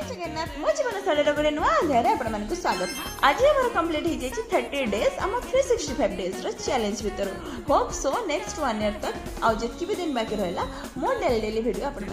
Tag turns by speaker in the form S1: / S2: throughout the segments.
S1: जगन्नाथ मो जीवन शैली गोटे नुआ अध्याय आपको स्वागत। आज आम कम्प्लीट हो जाए 30 डेज आम 365 डेज चैलेंज भर होप सो नेक्स्ट 1 ईयर तक आज जितकी भी दिन बाकी रहा मो डेली डेली वीडियो आपण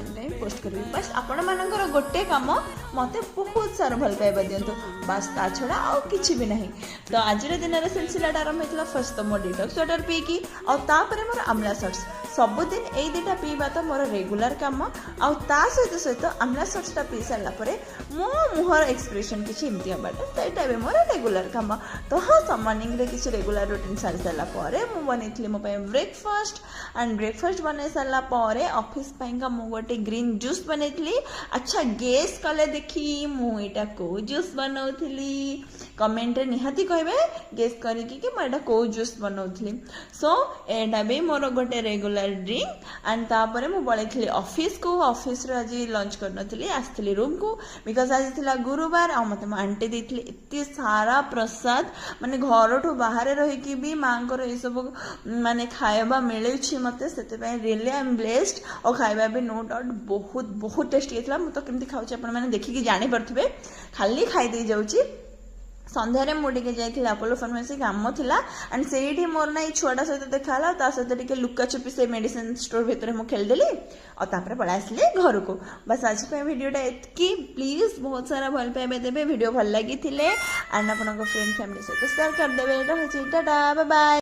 S1: पोस्ट करी। बस आपण मानकर गोटे कम मत बहुत सारा भल पाइबा दिंतु बस ता छड़ा आ कि भी नहीं। तो आज दिन सिलसिला आरंभ होता फर्स्ट तो मो डिटॉक्स वाटर पीकी आपर मोर आमला सट्स सबुदिन यही दुटा पीवा तो मोर रेगुलर कम आ सहित सहित आमला सट्सटा पी सारापर मो मुहर एक्सप्रेशन किसी एमती हमारे तो यहाँ भी मोर रेगुलर कम। तो हाँ मॉर्निंग रे किसी रेगुलर रूटीन सारी सारापर मु बनई मो ब्रेकफास्ट एंड ब्रेकफास्ट बनई सारापर ऑफिस पाइंका मु गोटे ग्रीन जूस बनई। अच्छा गेस कले देखी मुझा कौ जूस बनाऊली कमेंट निहाती कहे गेस करके मुझा कौ जूस बनाऊली। सो एटा भी मोर गोटे रेगुलर ड्रिंक एंड तापर मु पलैली ऑफिस को ऑफिस आज लंच करनी आसती रूम को बिकज आज थी गुरुवार आ मत आंटी देती एत सारा प्रसाद माने घर ठू बाहर रहीकि भी माँ को सब माने खाଇବା मिलूँ मत से रियली आई एम ब्लेस्ड और खाଇବା भी नो डाउट बहुत बहुत टेस्टी होता। मुझे केमती खाऊँ आप देखिकी जापे खाली खाईदे जाऊँगी। संध्यारे मुझे जाइए अपोलो फार्मेसी काम थिला एंड से मोर ना छुआटा सहित देखा सहित लुका छुपी से मेडिसिन स्टोर भितर मुझे खेलदेली और पड़ा आसली घर को। बस आज वीडियोटा एतकी प्लीज बहुत सारा भल पाइबा देवे वीडियो भल लगी एंड आप फ्रेंड फैमिली सहित शेयर करदे। Ta ta bye bye.